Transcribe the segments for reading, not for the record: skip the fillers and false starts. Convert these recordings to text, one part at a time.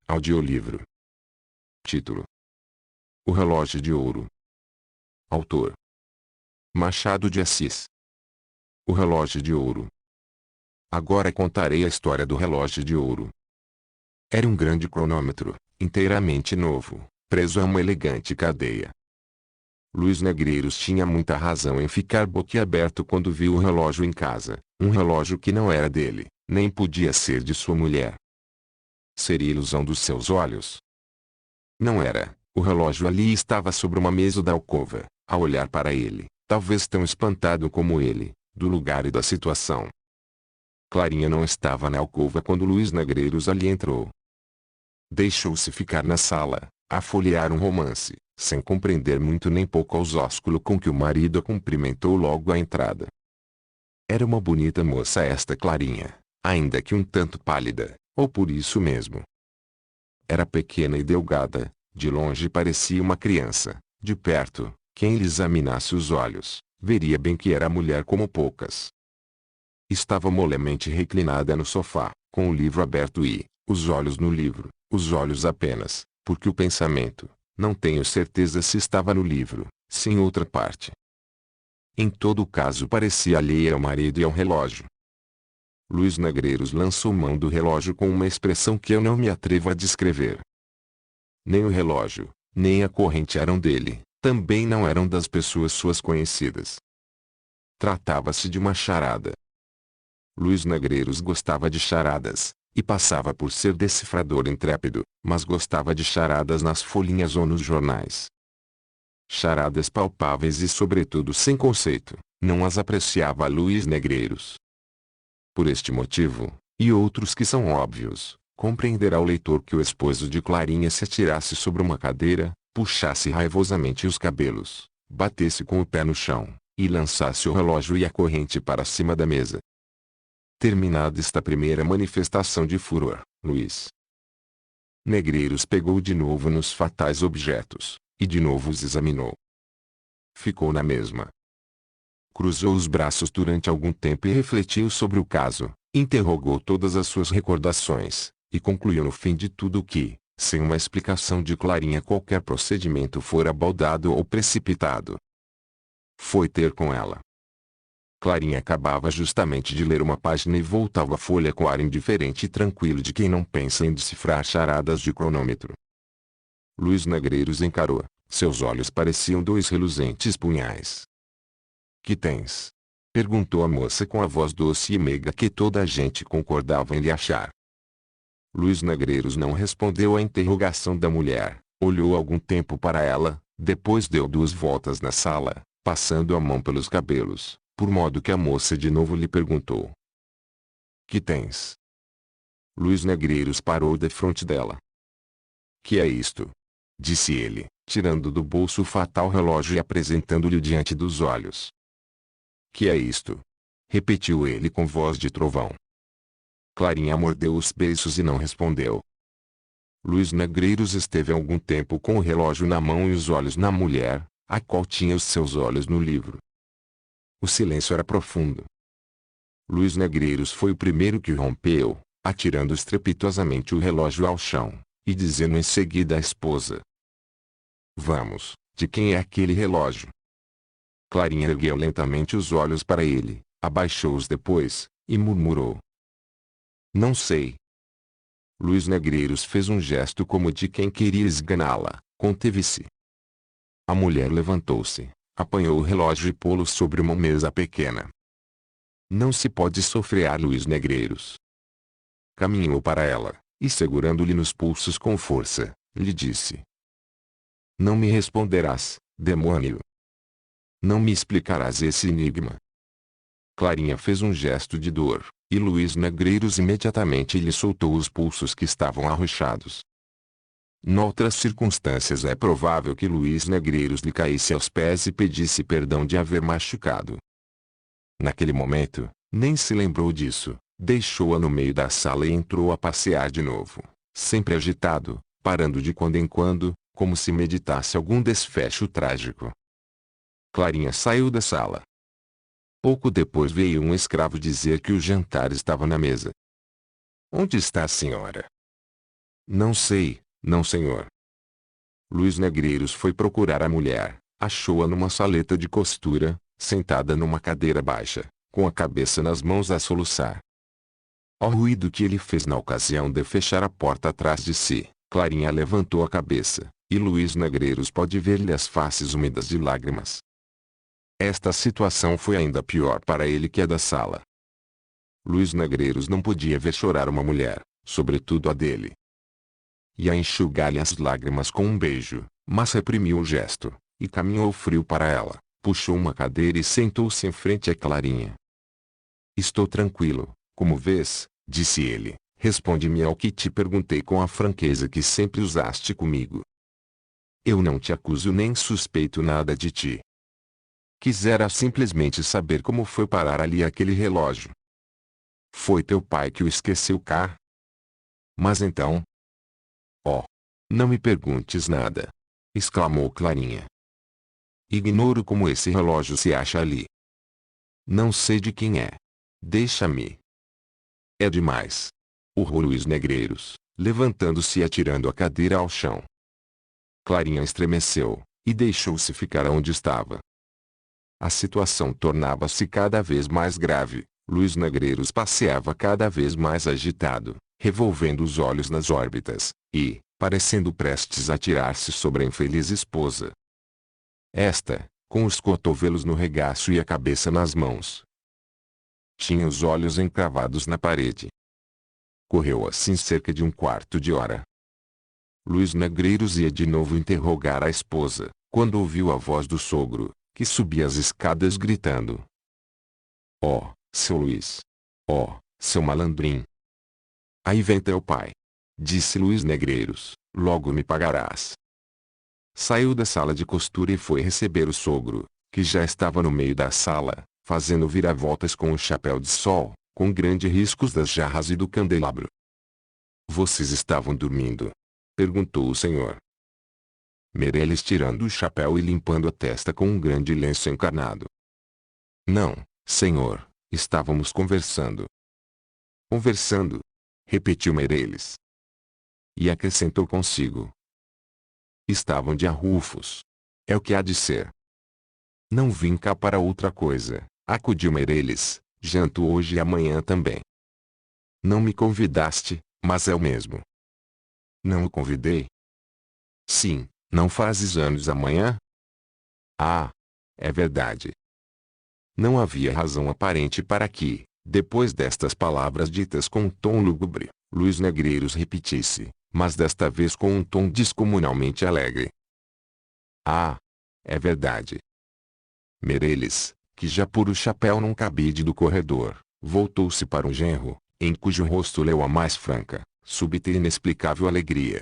Audiolivro. Título: O Relógio de Ouro. Autor: Machado de Assis. O Relógio de Ouro. Agora contarei a história do relógio de ouro. Era um grande cronômetro, inteiramente novo, preso a uma elegante cadeia. Luís Negreiros tinha muita razão em ficar boquiaberto quando viu o relógio em casa, um relógio que não era dele, nem podia ser de sua mulher. Seria ilusão dos seus olhos? Não era. O relógio ali estava sobre uma mesa da alcova, a olhar para ele, talvez tão espantado como ele, do lugar e da situação. Clarinha não estava na alcova quando Luís Negreiros ali entrou. Deixou-se ficar na sala, a folhear um romance, sem compreender muito nem pouco aos ósculos com que o marido a cumprimentou logo à entrada. Era uma bonita moça esta Clarinha, ainda que um tanto pálida, ou por isso mesmo. Era pequena e delgada, de longe parecia uma criança, de perto, quem lhe examinasse os olhos, veria bem que era mulher como poucas. Estava molemente reclinada no sofá, com o livro aberto e, os olhos no livro, os olhos apenas, porque o pensamento, não tenho certeza se estava no livro, se em outra parte. Em todo o caso parecia alheia ao marido e ao relógio. Luís Negreiros lançou mão do relógio com uma expressão que eu não me atrevo a descrever. Nem o relógio, nem a corrente eram dele, também não eram das pessoas suas conhecidas. Tratava-se de uma charada. Luís Negreiros gostava de charadas, e passava por ser decifrador intrépido, mas gostava de charadas nas folhinhas ou nos jornais. Charadas palpáveis e sobretudo sem conceito, não as apreciava Luís Negreiros. Por este motivo, e outros que são óbvios, compreenderá o leitor que o esposo de Clarinha se atirasse sobre uma cadeira, puxasse raivosamente os cabelos, batesse com o pé no chão, e lançasse o relógio e a corrente para cima da mesa. Terminada esta primeira manifestação de furor, Luís Negreiros pegou de novo nos fatais objetos, e de novo os examinou. Ficou na mesma. Cruzou os braços durante algum tempo e refletiu sobre o caso, interrogou todas as suas recordações, e concluiu no fim de tudo que, sem uma explicação de Clarinha qualquer procedimento fora baldado ou precipitado. Foi ter com ela. Clarinha acabava justamente de ler uma página e voltava a folha com ar indiferente e tranquilo de quem não pensa em decifrar charadas de cronômetro. Luís Negreiros encarou, seus olhos pareciam dois reluzentes punhais. Que tens? Perguntou a moça com a voz doce e meiga que toda a gente concordava em lhe achar. Luís Negreiros não respondeu à interrogação da mulher, olhou algum tempo para ela, depois deu duas voltas na sala, passando a mão pelos cabelos, por modo que a moça de novo lhe perguntou. Que tens? Luís Negreiros parou defronte dela. Que é isto? Disse ele, tirando do bolso o fatal relógio e apresentando-lhe diante dos olhos. Que é isto? Repetiu ele com voz de trovão. Clarinha mordeu os beiços e não respondeu. Luís Negreiros esteve algum tempo com o relógio na mão e os olhos na mulher, a qual tinha os seus olhos no livro. O silêncio era profundo. Luís Negreiros foi o primeiro que rompeu, atirando estrepitosamente o relógio ao chão, e dizendo em seguida à esposa. Vamos, de quem é aquele relógio? Clarinha ergueu lentamente os olhos para ele, abaixou-os depois, e murmurou. Não sei. Luís Negreiros fez um gesto como de quem queria esganá-la, conteve-se. A mulher levantou-se, apanhou o relógio e pô-lo sobre uma mesa pequena. Não se pode sofrear Luís Negreiros. Caminhou para ela, e segurando-lhe nos pulsos com força, lhe disse. Não me responderás, demônio. Não me explicarás esse enigma. Clarinha fez um gesto de dor, e Luís Negreiros imediatamente lhe soltou os pulsos que estavam arrochados. Noutras circunstâncias é provável que Luís Negreiros lhe caísse aos pés e pedisse perdão de haver machucado. Naquele momento, nem se lembrou disso, deixou-a no meio da sala e entrou a passear de novo, sempre agitado, parando de quando em quando, como se meditasse algum desfecho trágico. Clarinha saiu da sala. Pouco depois veio um escravo dizer que o jantar estava na mesa. Onde está a senhora? Não sei, não senhor. Luiz Negreiros foi procurar a mulher, achou-a numa saleta de costura, sentada numa cadeira baixa, com a cabeça nas mãos a soluçar. Ao ruído que ele fez na ocasião de fechar a porta atrás de si, Clarinha levantou a cabeça, e Luiz Negreiros pôde ver-lhe as faces úmidas de lágrimas. Esta situação foi ainda pior para ele que a da sala. Luiz Negreiros não podia ver chorar uma mulher, sobretudo a dele. Ia enxugar-lhe as lágrimas com um beijo, mas reprimiu o gesto, e caminhou frio para ela, puxou uma cadeira e sentou-se em frente a Clarinha. Estou tranquilo, como vês, disse ele, responde-me ao que te perguntei com a franqueza que sempre usaste comigo. Eu não te acuso nem suspeito nada de ti. Quisera simplesmente saber como foi parar ali aquele relógio. Foi teu pai que o esqueceu cá? Mas então... Oh, não me perguntes nada, exclamou Clarinha. Ignoro como esse relógio se acha ali. Não sei de quem é. Deixa-me. É demais. Urrou Luiz Negreiros, levantando-se e atirando a cadeira ao chão. Clarinha estremeceu, e deixou-se ficar onde estava. A situação tornava-se cada vez mais grave. Luiz Negreiros passeava cada vez mais agitado, revolvendo os olhos nas órbitas, e, parecendo prestes a tirar-se sobre a infeliz esposa. Esta, com os cotovelos no regaço e a cabeça nas mãos, tinha os olhos encravados na parede. Correu assim cerca de um quarto de hora. Luiz Negreiros ia de novo interrogar a esposa, quando ouviu a voz do sogro, que subia as escadas gritando. Oh, seu Luiz! Oh, seu malandrim! Aí vem teu pai! Disse Luiz Negreiros, logo me pagarás. Saiu da sala de costura e foi receber o sogro, que já estava no meio da sala, fazendo viravoltas com o chapéu de sol, com grandes riscos das jarras e do candelabro. Vocês estavam dormindo? Perguntou o senhor. Meirelles tirando o chapéu e limpando a testa com um grande lenço encarnado. Não, senhor, estávamos conversando. Conversando? Repetiu Meirelles. E acrescentou consigo. Estavam de arrufos. É o que há de ser. Não vim cá para outra coisa, acudiu Meirelles, janto hoje e amanhã também. Não me convidaste, mas é o mesmo. Não o convidei? Sim, não fazes anos amanhã? Ah, é verdade. Não havia razão aparente para que, depois destas palavras ditas com um tom lúgubre, Luiz Negreiros repetisse, mas desta vez com um tom descomunalmente alegre. Ah, é verdade. Meirelles, que já por o chapéu num cabide do corredor, voltou-se para o genro, em cujo rosto leu a mais franca, súbita e inexplicável alegria.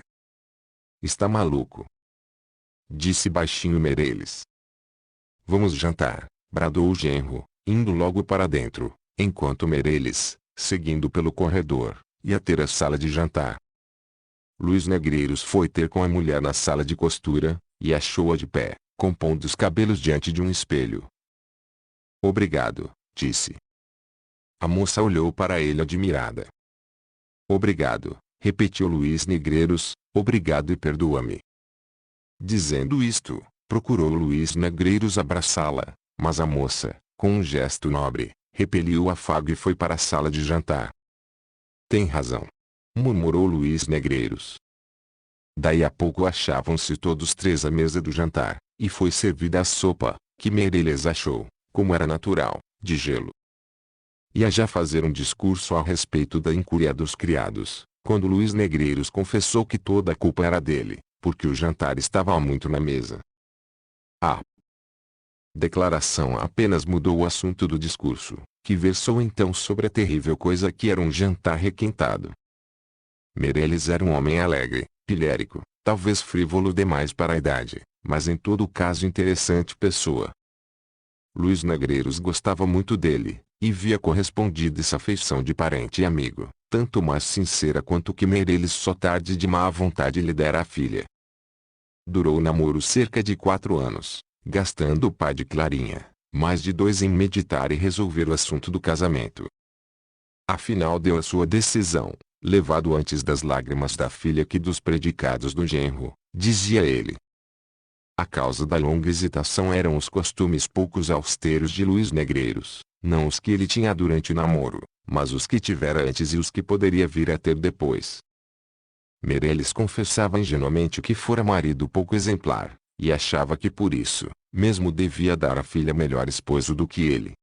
Está maluco? Disse baixinho Meirelles. Vamos jantar, bradou o genro, indo logo para dentro, enquanto Meirelles, seguindo pelo corredor, ia ter a sala de jantar. Luiz Negreiros foi ter com a mulher na sala de costura, e achou-a de pé, compondo os cabelos diante de um espelho. Obrigado, disse. A moça olhou para ele admirada. Obrigado, repetiu Luiz Negreiros, obrigado e perdoa-me. Dizendo isto, procurou Luiz Negreiros abraçá-la, mas a moça, com um gesto nobre, repeliu o afago e foi para a sala de jantar. Tem razão, murmurou Luiz Negreiros. Daí a pouco achavam-se todos três à mesa do jantar, e foi servida a sopa, que Meirelles achou, como era natural, de gelo. Ia já fazer um discurso a respeito da incúria dos criados, quando Luiz Negreiros confessou que toda a culpa era dele, porque o jantar estava há muito na mesa. A declaração apenas mudou o assunto do discurso, que versou então sobre a terrível coisa que era um jantar requintado. Meirelles era um homem alegre, pilhérico, talvez frívolo demais para a idade, mas em todo caso interessante pessoa. Luiz Negreiros gostava muito dele, e via correspondido essa afeição de parente e amigo, tanto mais sincera quanto que Meirelles só tarde de má vontade lhe dera a filha. Durou o namoro cerca de 4 anos, gastando o pai de Clarinha, mais de 2 em meditar e resolver o assunto do casamento. Afinal deu a sua decisão, levado antes das lágrimas da filha que dos predicados do genro, dizia ele. A causa da longa hesitação eram os costumes poucos austeros de Luís Negreiros, não os que ele tinha durante o namoro, mas os que tivera antes e os que poderia vir a ter depois. Meirelles confessava ingenuamente que fora marido pouco exemplar, e achava que por isso, mesmo devia dar à filha melhor esposo do que ele.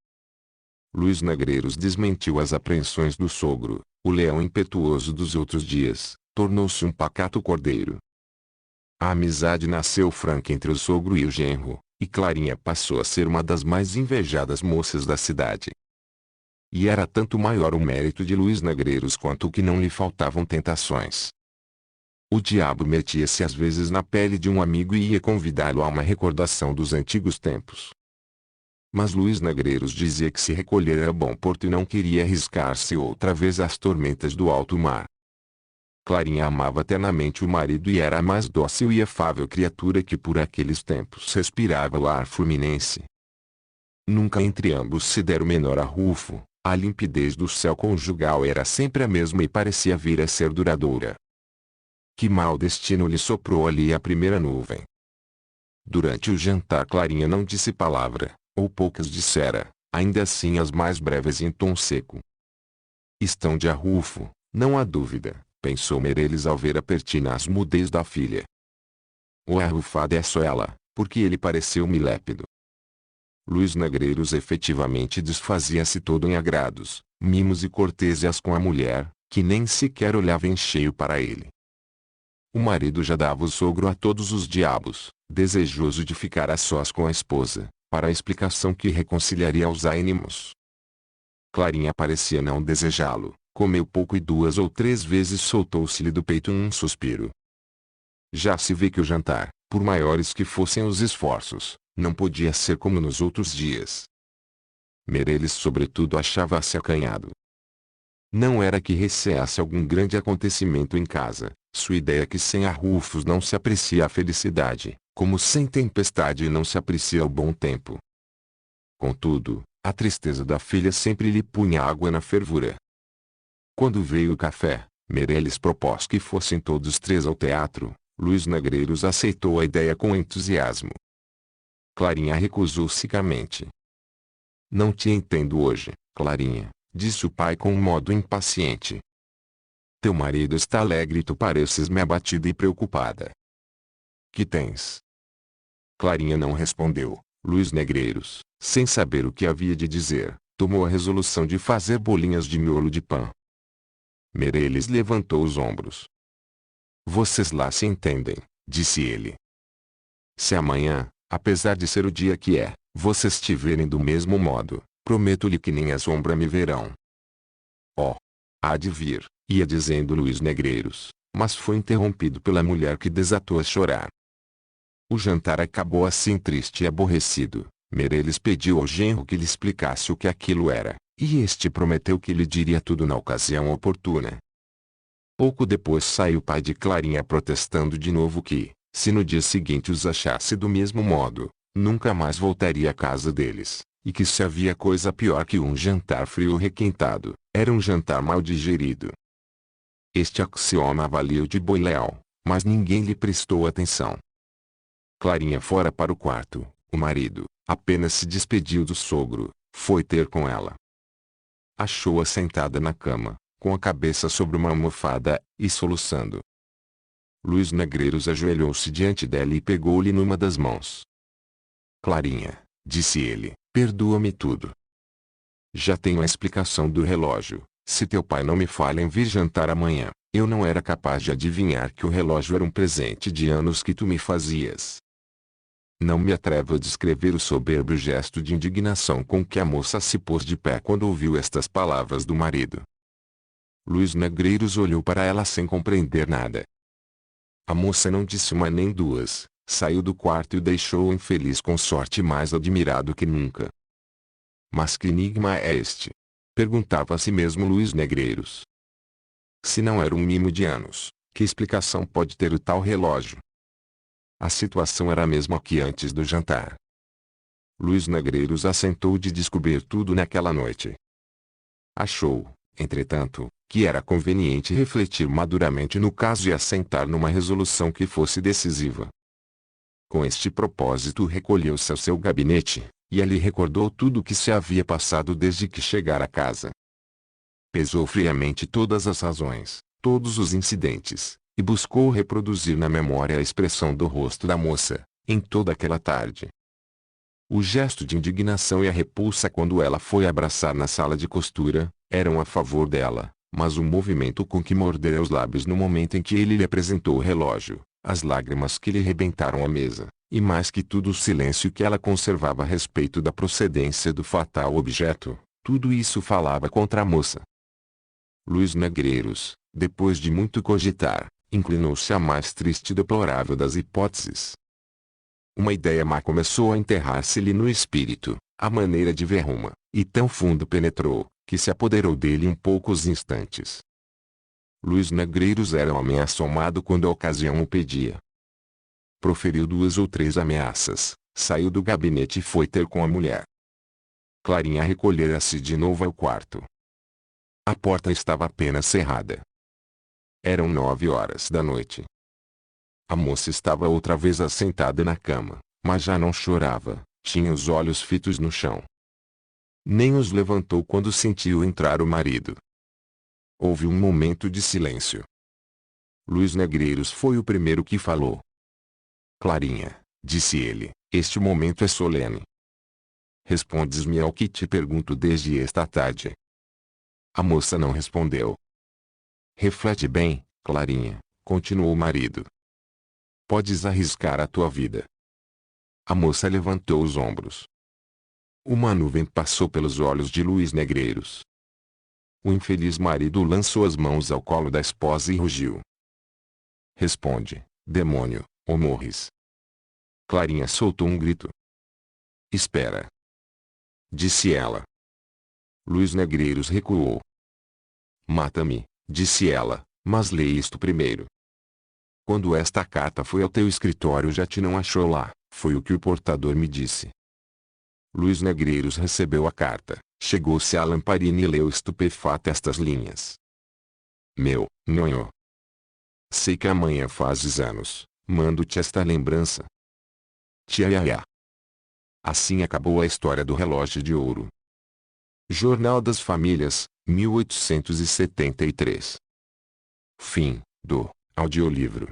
Luís Negreiros desmentiu as apreensões do sogro, o leão impetuoso dos outros dias, tornou-se um pacato cordeiro. A amizade nasceu franca entre o sogro e o genro, e Clarinha passou a ser uma das mais invejadas moças da cidade. E era tanto maior o mérito de Luís Negreiros quanto que não lhe faltavam tentações. O diabo metia-se às vezes na pele de um amigo e ia convidá-lo a uma recordação dos antigos tempos. Mas Luís Negreiros dizia que se recolhera a bom porto e não queria arriscar-se outra vez às tormentas do alto mar. Clarinha amava ternamente o marido e era a mais dócil e afável criatura que por aqueles tempos respirava o ar fluminense. Nunca entre ambos se dera o menor arrufo, a limpidez do céu conjugal era sempre a mesma e parecia vir a ser duradoura. Que mau destino lhe soprou ali a primeira nuvem. Durante o jantar Clarinha não disse palavra, ou poucas dissera, ainda assim as mais breves em tom seco. Estão de arrufo, não há dúvida, pensou Meirelles ao ver a pertinaz mudez da filha. O arrufada é só ela, porque ele pareceu-me lépido. Luís Negreiros efetivamente desfazia-se todo em agrados, mimos e cortesias com a mulher, que nem sequer olhava em cheio para ele. O marido já dava o sogro a todos os diabos, desejoso de ficar a sós com a esposa, para a explicação que reconciliaria os ânimos. Clarinha parecia não desejá-lo, comeu pouco e 2 ou 3 vezes soltou-se-lhe do peito um suspiro. Já se vê que o jantar, por maiores que fossem os esforços, não podia ser como nos outros dias. Meirelles sobretudo achava-se acanhado. Não era que receasse algum grande acontecimento em casa, sua ideia é que sem arrufos não se aprecia a felicidade, como sem tempestade não se aprecia o bom tempo. Contudo, a tristeza da filha sempre lhe punha água na fervura. Quando veio o café, Meirelles propôs que fossem todos 3 ao teatro. Luís Negreiros aceitou a ideia com entusiasmo. Clarinha recusou secamente. Não te entendo hoje, Clarinha, disse o pai com um modo impaciente. Teu marido está alegre e tu pareces-me abatida e preocupada. Que tens? Clarinha não respondeu. Luís Negreiros, sem saber o que havia de dizer, tomou a resolução de fazer bolinhas de miolo de pão. Meirelles levantou os ombros. Vocês lá se entendem, disse ele. Se amanhã, apesar de ser o dia que é, vocês estiverem do mesmo modo, prometo-lhe que nem a sombra me verão. Oh! Há de vir, ia dizendo Luís Negreiros, mas foi interrompido pela mulher que desatou a chorar. O jantar acabou assim triste e aborrecido. Meirelles pediu ao genro que lhe explicasse o que aquilo era, e este prometeu que lhe diria tudo na ocasião oportuna. Pouco depois saiu o pai de Clarinha protestando de novo que, se no dia seguinte os achasse do mesmo modo, nunca mais voltaria à casa deles, e que se havia coisa pior que um jantar frio requentado, era um jantar mal digerido. Este axioma valia de Boileau, mas ninguém lhe prestou atenção. Clarinha fora para o quarto, o marido, apenas se despediu do sogro, foi ter com ela. Achou-a sentada na cama, com a cabeça sobre uma almofada, e soluçando. Luís Negreiros ajoelhou-se diante dela e pegou-lhe numa das mãos. Clarinha, disse ele, perdoa-me tudo. Já tenho a explicação do relógio. Se teu pai não me falha em vir jantar amanhã, eu não era capaz de adivinhar que o relógio era um presente de anos que tu me fazias. Não me atrevo a descrever o soberbo gesto de indignação com que a moça se pôs de pé quando ouviu estas palavras do marido. Luís Negreiros olhou para ela sem compreender nada. A moça não disse uma nem duas, saiu do quarto e deixou o infeliz consorte mais admirado que nunca. Mas que enigma é este? Perguntava a si mesmo Luís Negreiros. Se não era um mimo de anos, que explicação pode ter o tal relógio? A situação era a mesma que antes do jantar. Luís Negreiros assentou de descobrir tudo naquela noite. Achou, entretanto, que era conveniente refletir maduramente no caso e assentar numa resolução que fosse decisiva. Com este propósito recolheu-se ao seu gabinete, e ali recordou tudo o que se havia passado desde que chegara a casa. Pesou friamente todas as razões, todos os incidentes, e buscou reproduzir na memória a expressão do rosto da moça, em toda aquela tarde. O gesto de indignação e a repulsa quando ela foi abraçar na sala de costura, eram a favor dela, mas o movimento com que mordera os lábios no momento em que ele lhe apresentou o relógio, as lágrimas que lhe rebentaram a mesa, e mais que tudo o silêncio que ela conservava a respeito da procedência do fatal objeto, tudo isso falava contra a moça. Luís Negreiros, depois de muito cogitar, inclinou-se à mais triste e deplorável das hipóteses. Uma ideia má começou a enterrar-se-lhe no espírito, à maneira de verruma, e tão fundo penetrou, que se apoderou dele em poucos instantes. Luís Negreiros era um homem assomado quando a ocasião o pedia. Proferiu 2 ou 3 ameaças, saiu do gabinete e foi ter com a mulher. Clarinha recolhera-se de novo ao quarto. A porta estava apenas cerrada. Eram 9 horas da noite. A moça estava outra vez assentada na cama, mas já não chorava, tinha os olhos fitos no chão. Nem os levantou quando sentiu entrar o marido. Houve um momento de silêncio. Luís Negreiros foi o primeiro que falou. Clarinha, disse ele, este momento é solene. Respondes-me ao que te pergunto desde esta tarde. A moça não respondeu. Reflete bem, Clarinha, continuou o marido. Podes arriscar a tua vida. A moça levantou os ombros. Uma nuvem passou pelos olhos de Luís Negreiros. O infeliz marido lançou as mãos ao colo da esposa e rugiu. Responde, demônio, ou morres. Clarinha soltou um grito. Espera, disse ela. Luís Negreiros recuou. Mata-me, disse ela, mas lê isto primeiro. Quando esta carta foi ao teu escritório já te não achou lá, foi o que o portador me disse. Luís Negreiros recebeu a carta, chegou-se à lamparina e leu estupefato estas linhas. Meu, nhonhô. Sei que amanhã fazes anos, mando-te esta lembrança. Tchaiaiá. Assim acabou a história do relógio de ouro. Jornal das Famílias, 1873. Fim do audiolivro.